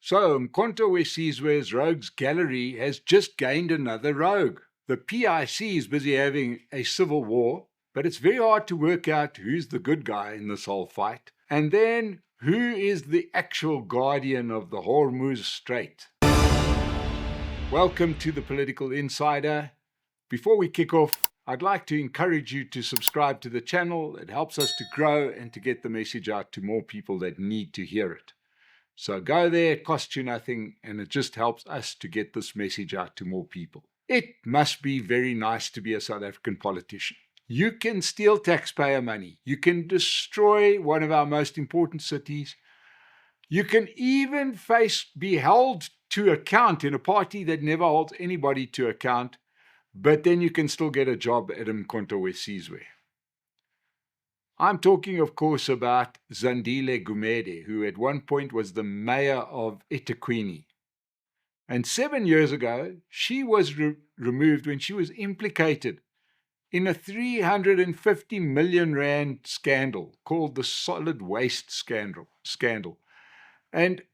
So, Mkhonto we Sizwe's Rogues Gallery has just gained another rogue. The PIC is busy having a civil war, but it's very hard to work out who's the good guy in this whole fight. And then, who is the actual guardian of the Hormuz Strait? Welcome to the Political Insider. Before we kick off, I'd like to encourage you to subscribe to the channel. It helps us to grow and to get the message out to more people that need to hear it. So go there, it costs you nothing, and it just helps us to get this message out to more people. It must be very nice to be a South African politician. You can steal taxpayer money. You can destroy one of our most important cities. You can even be held to account in a party that never holds anybody to account, but then you can still get a job at Mkhonto we Sizwe. I'm talking, of course, about Zandile Gumede, who at one point was the mayor of eThekwini. And 7 years ago, she was removed when she was implicated in a 350 million rand scandal called the solid waste scandal. And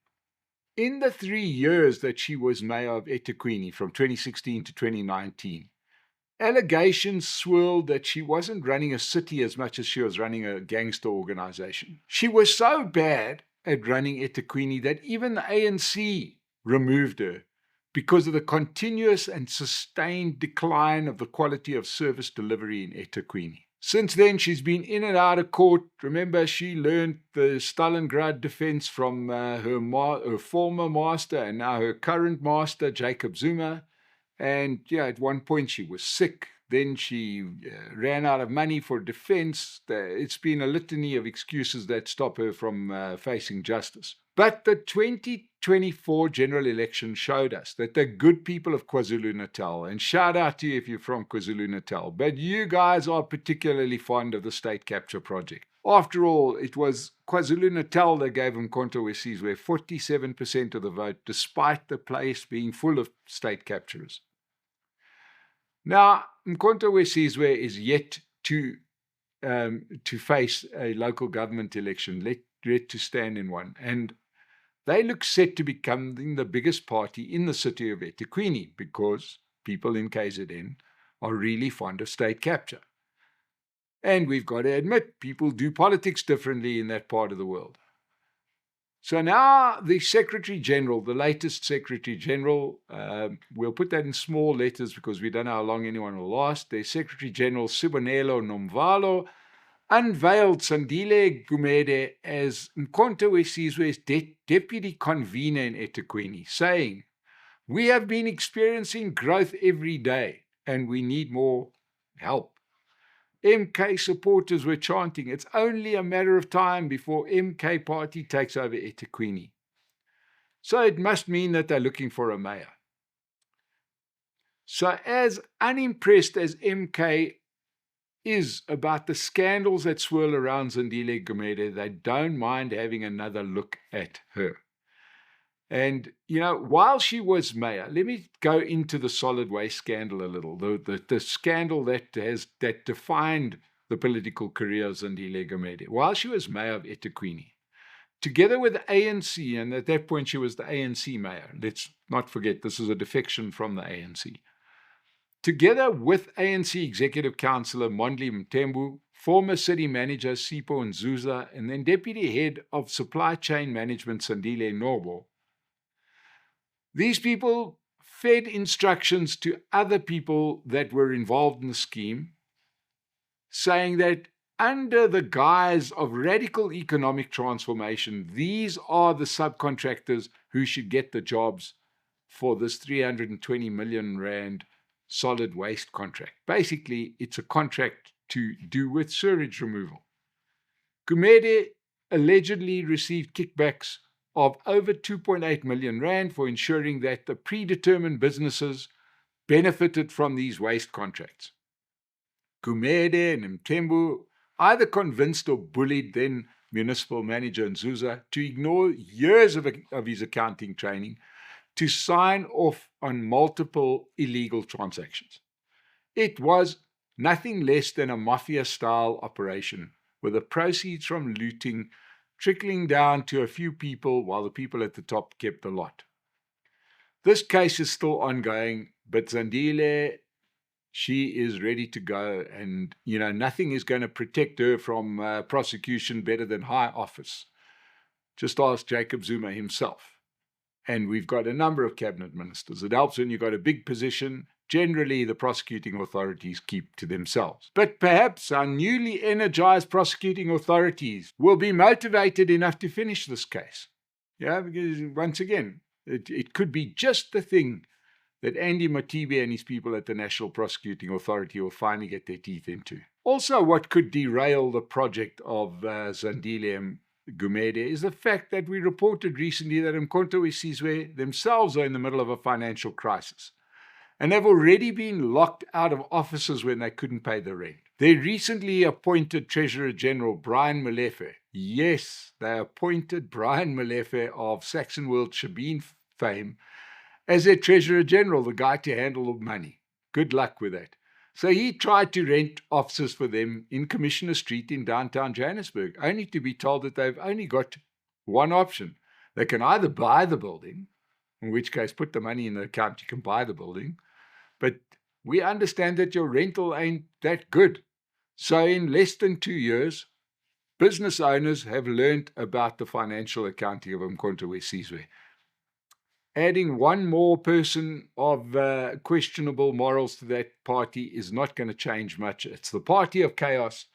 in the 3 years that she was mayor of eThekwini, from 2016 to 2019, allegations swirled that she wasn't running a city as much as she was running a gangster organization. She was so bad at running eThekwini that even the ANC removed her because of the continuous and sustained decline of the quality of service delivery in eThekwini. Since then, she's been in and out of court. Remember, she learned the Stalingrad defense from her former master and now her current master, Jacob Zuma. And yeah, at one point she was sick. Then she ran out of money for defense. It's been a litany of excuses that stop her from facing justice. But the 2024 general election showed us that the good people of KwaZulu-Natal, and shout out to you if you're from KwaZulu-Natal, but you guys are particularly fond of the state capture project. After all, it was KwaZulu-Natal that gave Mkhonto we Sizwe 47% of the vote, despite the place being full of state capturers. Now, Mkhonto we Sizwe is yet to face a local government election, yet to stand in one. And they look set to become the biggest party in the city of eThekwini because people in KZN are really fond of state capture. And we've got to admit, people do politics differently in that part of the world. So now the Secretary General, the latest Secretary General, we'll put that in small letters because we don't know how long anyone will last. The Secretary General, Sibonelo Nomvalo, unveiled Zandile Gumede as Mkhonto we Sizwe's deputy convener in eThekwini, saying, "We have been experiencing growth every day and we need more help." MK supporters were chanting, "It's only a matter of time before MK party takes over eThekwini." So it must mean that they're looking for a mayor. So as unimpressed as MK is about the scandals that swirl around Zandile Gumede, they don't mind having another look at her. And, you know, while she was mayor, let me go into the solid waste scandal a little, the scandal that defined the political career of Zandile Gumede. While she was mayor of eThekwini, together with the ANC, and at that point she was the ANC mayor, let's not forget this is a defection from the ANC, together with ANC Executive Councillor Mondli Mthembu, former city manager Sipho Nzuza, and then deputy head of supply chain management Sandile Nobo, these people fed instructions to other people that were involved in the scheme, saying that under the guise of radical economic transformation, these are the subcontractors who should get the jobs for this 320 million rand solid waste contract. Basically, it's a contract to do with sewage removal. Gumede allegedly received kickbacks of over 2.8 million rand for ensuring that the predetermined businesses benefited from these waste contracts. Gumede and Mthembu either convinced or bullied then municipal manager Nzuza to ignore years of his accounting training to sign off on multiple illegal transactions. It was nothing less than a mafia-style operation, with the proceeds from looting trickling down to a few people while the people at the top kept the lot. This case is still ongoing, but Zandile, she is ready to go, and nothing is going to protect her from prosecution better than high office. Just ask Jacob Zuma himself. And we've got a number of cabinet ministers. It helps when you've got a big position. Generally, the prosecuting authorities keep to themselves. But perhaps our newly energized prosecuting authorities will be motivated enough to finish this case. Because once again, it could be just the thing that Andy Mothibe and his people at the National Prosecuting Authority will finally get their teeth into. Also, what could derail the project of Zandile Gumede is the fact that we reported recently that Umkhonto we Sizwe themselves are in the middle of a financial crisis. And they've already been locked out of offices when they couldn't pay the rent. They recently appointed Treasurer General Brian Molefe. Yes, they appointed Brian Molefe of Saxon World Shebeen fame as their Treasurer General, the guy to handle the money. Good luck with that. So he tried to rent offices for them in Commissioner Street in downtown Johannesburg, only to be told that they've only got one option. They can either buy the building, in which case put the money in the account, you can buy the building, but we understand that your rental ain't that good. So in less than 2 years, business owners have learned about the financial accounting of Umkhonto we Sizwe. Adding one more person of questionable morals to that party is not going to change much. It's the party of chaos.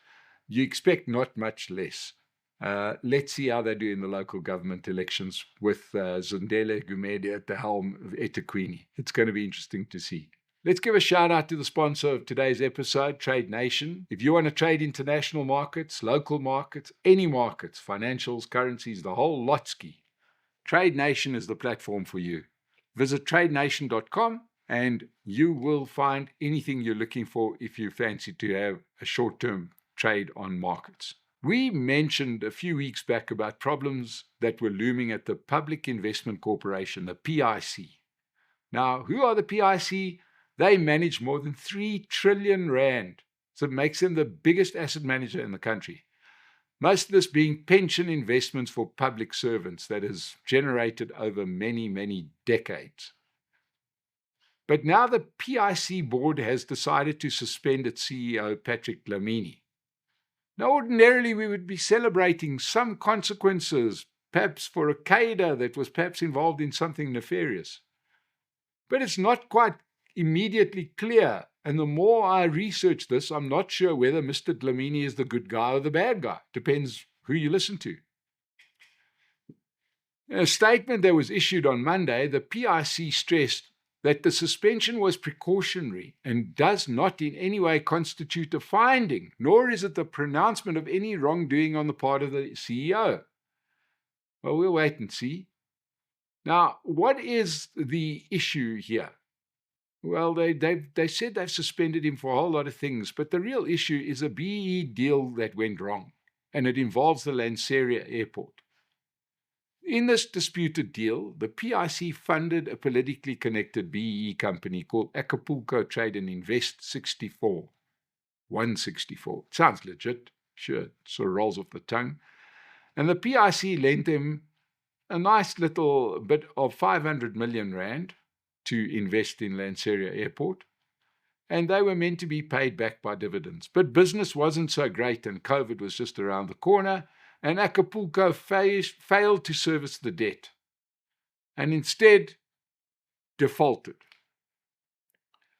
You expect not much less. Let's see how they do in the local government elections with Zandile Gumede at the helm of eThekwini. It's going to be interesting to see. Let's give a shout out to the sponsor of today's episode, Trade Nation. If you want to trade international markets, local markets, any markets, financials, currencies, the whole lotski, Trade Nation is the platform for you. Visit tradenation.com and you will find anything you're looking for if you fancy to have a short-term trade on markets. We mentioned a few weeks back about problems that were looming at the Public Investment Corporation, the PIC. Now, who are the PIC? They manage more than 3 trillion rand. So it makes them the biggest asset manager in the country. Most of this being pension investments for public servants that has generated over many, many decades. But now the PIC board has decided to suspend its CEO, Patrick Dlamini. Now, ordinarily, we would be celebrating some consequences, perhaps for a cadre that was perhaps involved in something nefarious. But it's not quite immediately clear. And the more I research this, I'm not sure whether Mr. Dlamini is the good guy or the bad guy. Depends who you listen to. In a statement that was issued on Monday, the PIC stressed that the suspension was precautionary and does not in any way constitute a finding, nor is it the pronouncement of any wrongdoing on the part of the CEO. Well, we'll wait and see. Now, what is the issue here? Well, they said they've suspended him for a whole lot of things, but the real issue is a BEE deal that went wrong, and it involves the Lanseria Airport. In this disputed deal, the PIC funded a politically connected BEE company called Acapulco Trade and Invest 64. 164. It sounds legit. Sure, it sort of rolls off the tongue. And the PIC lent them a nice little bit of 500 million rand to invest in Lanseria Airport, and they were meant to be paid back by dividends. But business wasn't so great, and COVID was just around the corner, and Acapulco failed to service the debt, and instead defaulted.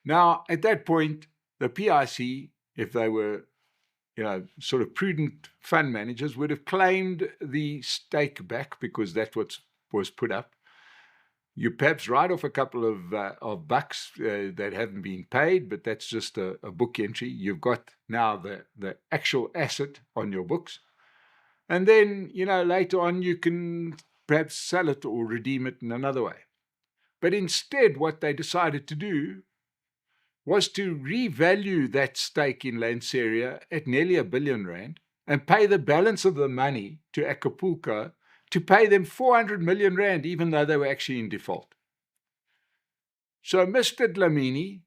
Now, at that point, the PIC, if they were sort of prudent fund managers, would have claimed the stake back because that's what was put up. You perhaps write off a couple of bucks that haven't been paid, but that's just a book entry. You've got now the actual asset on your books. And then, later on you can perhaps sell it or redeem it in another way. But instead, what they decided to do was to revalue that stake in Lanseria at nearly R1 billion and pay the balance of the money to Acapulco to pay them 400 million rand, even though they were actually in default. So Mr. Dlamini,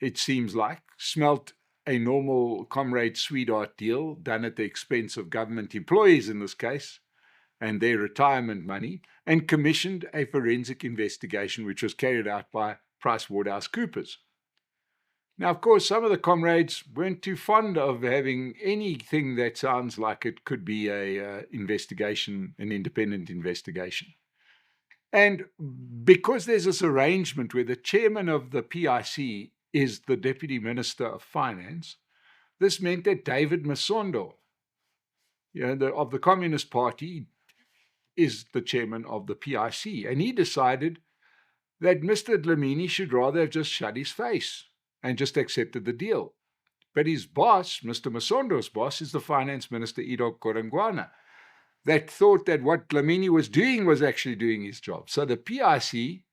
it seems like, smelt a normal comrade sweetheart deal done at the expense of government employees in this case, and their retirement money, and commissioned a forensic investigation which was carried out by PricewaterhouseCoopers. Now, of course, some of the comrades weren't too fond of having anything that sounds like it could be an independent investigation. And because there's this arrangement where the chairman of the PIC is the Deputy Minister of Finance, this meant that David Masondo, of the Communist Party, is the chairman of the PIC. And he decided that Mr. Dlamini should rather have just shut his face and just accepted the deal. But his boss, Mr. Masondo's boss, is the Finance Minister, Ido Korangwana, that thought that what Dlamini was doing was actually doing his job. So the PIC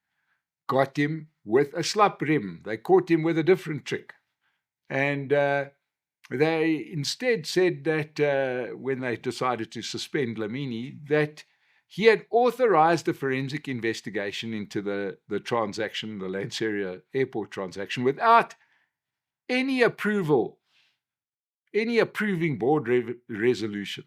got him with a slap rim. They caught him with a different trick. And they instead said that when they decided to suspend Dlamini, that he had authorized a forensic investigation into the transaction, the Lanseria airport transaction, without any approval, any approving board resolution.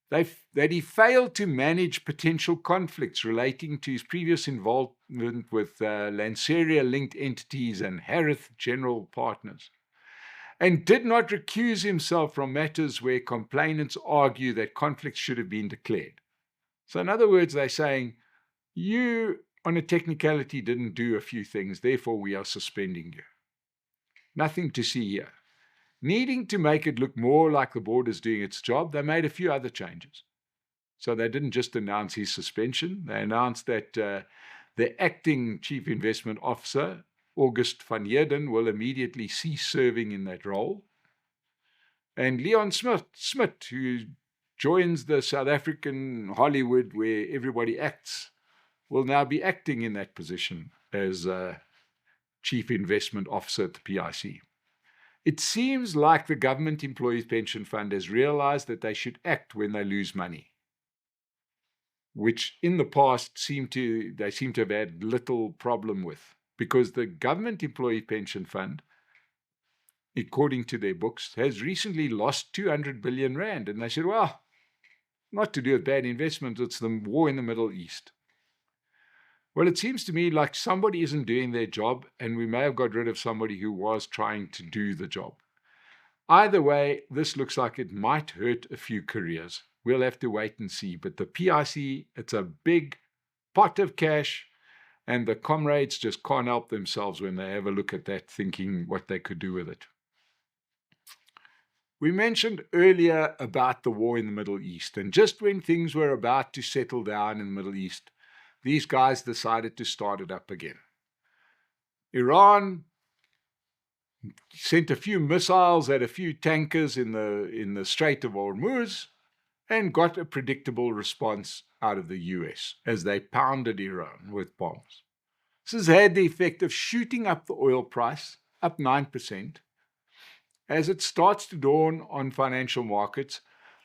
That he failed to manage potential conflicts relating to his previous involvement with Lanseria-linked entities and Harith general partners, and did not recuse himself from matters where complainants argue that conflicts should have been declared. So in other words, they're saying, you, on a technicality, didn't do a few things, therefore we are suspending you. Nothing to see here. Needing to make it look more like the board is doing its job, they made a few other changes. So they didn't just announce his suspension, they announced that the acting chief investment officer, August van Heerden, will immediately cease serving in that role. And Leon Smit, who joins the South African Hollywood where everybody acts, will now be acting in that position as chief investment officer at the PIC. It seems like the Government Employees Pension Fund has realized that they should act when they lose money, which in the past they seem to have had little problem with, because the Government Employee Pension Fund, according to their books, has recently lost 200 billion rand. And they said, well, not to do with bad investments, it's the war in the Middle East. Well, it seems to me like somebody isn't doing their job, and we may have got rid of somebody who was trying to do the job. Either way, this looks like it might hurt a few careers. We'll have to wait and see. But the PIC, it's a big pot of cash, and the comrades just can't help themselves when they have a look at that, thinking what they could do with it. We mentioned earlier about the war in the Middle East, and just when things were about to settle down in the Middle East, these guys decided to start it up again. Iran sent a few missiles at a few tankers in the Strait of Hormuz and got a predictable response out of the US as they pounded Iran with bombs. This has had the effect of shooting up the oil price, up 9%, as it starts to dawn on financial markets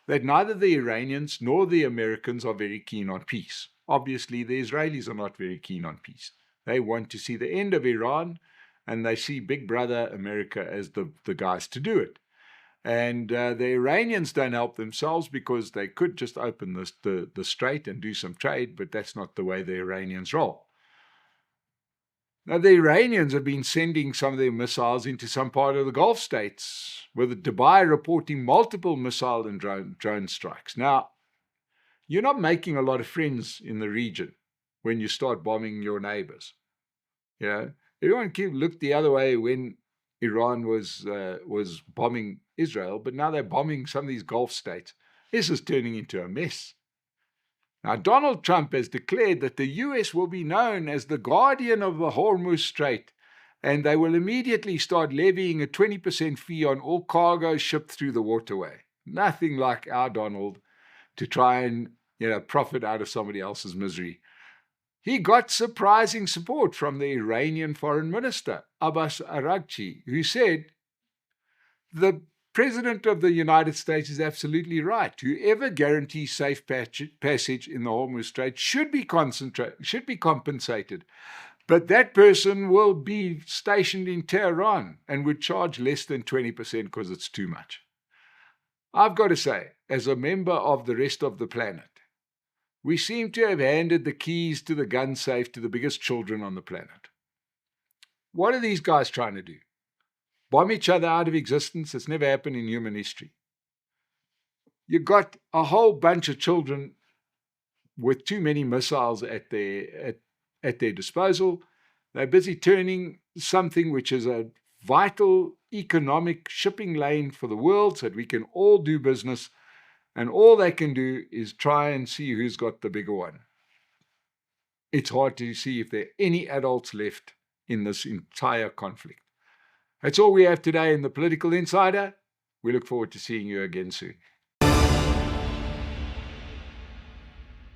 that neither the Iranians nor the Americans are very keen on peace. Obviously, the Israelis are not very keen on peace. They want to see the end of Iran, and they see Big Brother America as the guys to do it. And the Iranians don't help themselves because they could just open the strait and do some trade, but that's not the way the Iranians roll. Now, the Iranians have been sending some of their missiles into some part of the Gulf states, with Dubai reporting multiple missile and drone strikes. Now, you're not making a lot of friends in the region when you start bombing your neighbors. You know, everyone looked the other way when Iran was bombing Israel, but now they're bombing some of these Gulf states. This is turning into a mess. Now, Donald Trump has declared that the US will be known as the guardian of the Hormuz Strait, and they will immediately start levying a 20% fee on all cargo shipped through the waterway. Nothing like our Donald to try and profit out of somebody else's misery. He got surprising support from the Iranian foreign minister, Abbas Araghchi, who said, the President of the United States is absolutely right. Whoever guarantees safe passage in the Hormuz Strait should be compensated. But that person will be stationed in Tehran and would charge less than 20% because it's too much. I've got to say, as a member of the rest of the planet, we seem to have handed the keys to the gun safe to the biggest children on the planet. What are these guys trying to do? Bomb each other out of existence? It's never happened in human history. You've got a whole bunch of children with too many missiles at their disposal. They're busy turning something which is a vital economic shipping lane for the world so that we can all do business, and all they can do is try and see who's got the bigger one. It's hard to see if there are any adults left in this entire conflict. That's all we have today in the Political Insider. We look forward to seeing you again soon.